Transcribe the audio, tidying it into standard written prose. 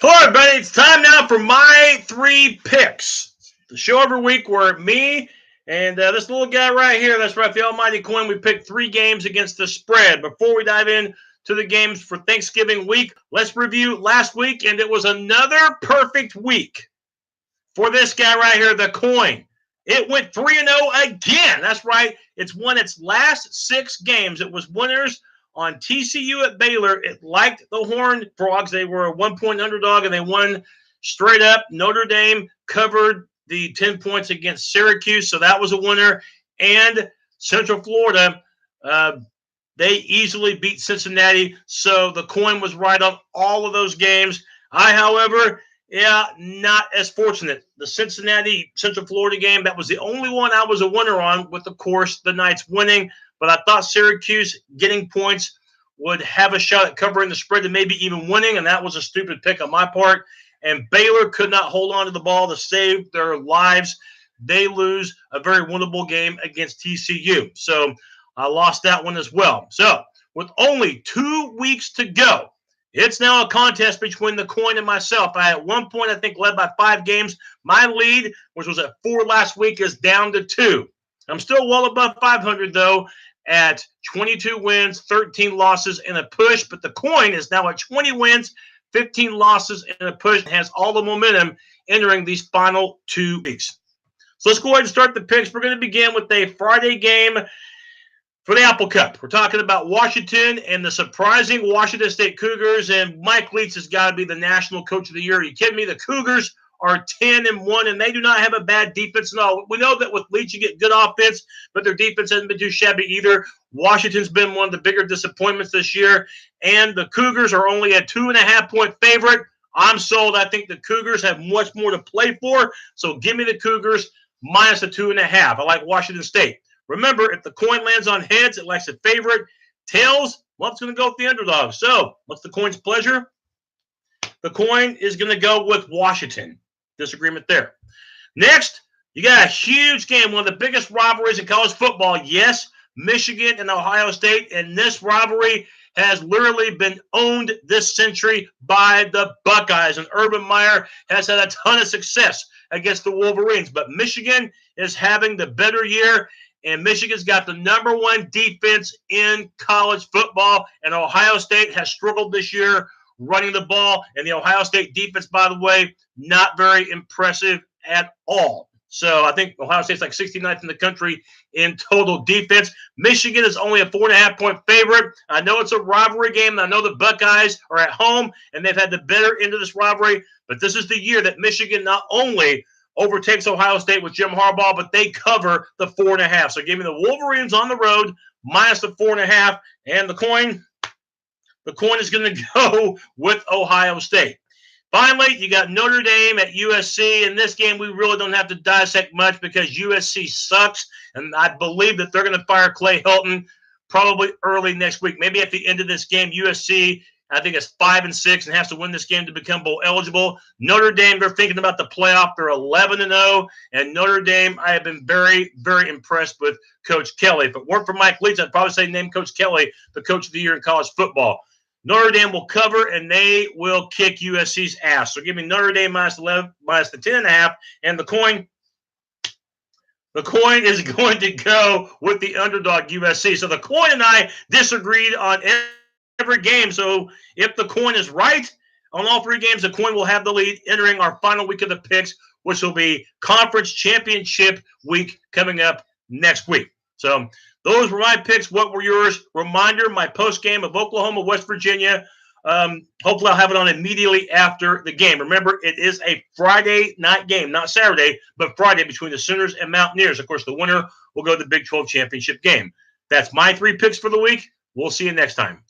Hello, everybody. It's time now for my three picks. The show every week where me and this little guy right here, that's right, the almighty Quinn, we picked three games against the spread. Before we dive in to the games for Thanksgiving week, let's review last week, and it was another perfect week for this guy right here, the Coin. It went 3-0 again. That's right. It's won its last 6 games. It was winners on T.C.U. at Baylor. It liked the Horned Frogs. They were a 1-point underdog, and they won straight up. Notre Dame covered the 10 points against Syracuse, so that was a winner. And Central Florida, they easily beat Cincinnati, so the Coin was right on all of those games. I, however, not as fortunate. The Cincinnati Central Florida game, that was the only one I was a winner on, with, of course, the Knights winning. But I thought Syracuse getting points would have a shot at covering the spread and maybe even winning, and that was a stupid pick on my part. And Baylor could not hold on to the ball to save their lives. They lose a very winnable game against T.C.U. So I lost that one as well. So with only 2 weeks to go, it's now a contest between the Coin and myself. I, at one point, I think, led by 5 games. My lead, which was at 4 last week, is down to 2. I'm still well above 500, though, at 22 wins, 13 losses, and a push. But the Coin is now at 20 wins, 15 losses, and a push, and has all the momentum entering these final 2 weeks. So let's go ahead and start the picks. We're going to begin with a Friday game for the Apple Cup. We're talking about Washington and the surprising Washington State Cougars, and Mike Leach has got to be the National Coach of the Year. Are you kidding me? The Cougars are 10-1, and they do not have a bad defense at all. We know that with Leach you get good offense, but their defense hasn't been too shabby either. Washington's been one of the bigger disappointments this year, and the Cougars are only a 2.5-point favorite. I'm sold. I think the Cougars have much more to play for, so give me the Cougars minus the 2.5. I like Washington State. Remember, if the Coin lands on heads, it likes a favorite. Tails, well, it's going to go with the underdog. So, what's the Coin's pleasure? The Coin is going to go with Washington. Disagreement there. Next, you got a huge game, one of the biggest rivalries in college football. Yes, Michigan and Ohio State, and this rivalry has literally been owned this century by the Buckeyes, and Urban Meyer has had a ton of success against the Wolverines, but Michigan is having the better year, and Michigan's got the #1 defense in college football, and Ohio State has struggled this year running the ball, and the Ohio State defense, by the way, not very impressive at all. So I think Ohio State's like 69th in the country in total defense. Michigan is only a 4.5-point favorite. I know it's a rivalry game. I know the Buckeyes are at home, and they've had the better end of this rivalry, but this is the year that Michigan not only overtakes Ohio State with Jim Harbaugh, but they cover the 4.5. So give me the Wolverines on the road minus the 4.5, and the Coin is going to go with Ohio State. Finally, you got Notre Dame at USC. In this game, we really don't have to dissect much because USC sucks, and I believe that they're going to fire Clay Helton probably early next week. Maybe at the end of this game, USC, I think it's 5-6 and has to win this game to become bowl eligible. Notre Dame, they're thinking about the playoff. They're 11-0, and Notre Dame, I have been very, very impressed with Coach Kelly. If it weren't for Mike Leach, I'd probably say name Coach Kelly the Coach of the Year in college football. Notre Dame will cover, and they will kick USC's ass. So give me Notre Dame minus 11, minus the 10.5, and the Coin. The Coin is going to go with the underdog USC. So the Coin and I disagreed on every game. So if the Coin is right on all 3 games, the Coin will have the lead entering our final week of the picks, which will be conference championship week coming up next week. So those were my picks. What were yours? Reminder, my post game of Oklahoma, West Virginia. Hopefully I'll have it on immediately after the game. Remember, it is a Friday night game, not Saturday, but Friday between the Sooners and Mountaineers. Of course, the winner will go to the Big 12 championship game. That's my 3 picks for the week. We'll see you next time.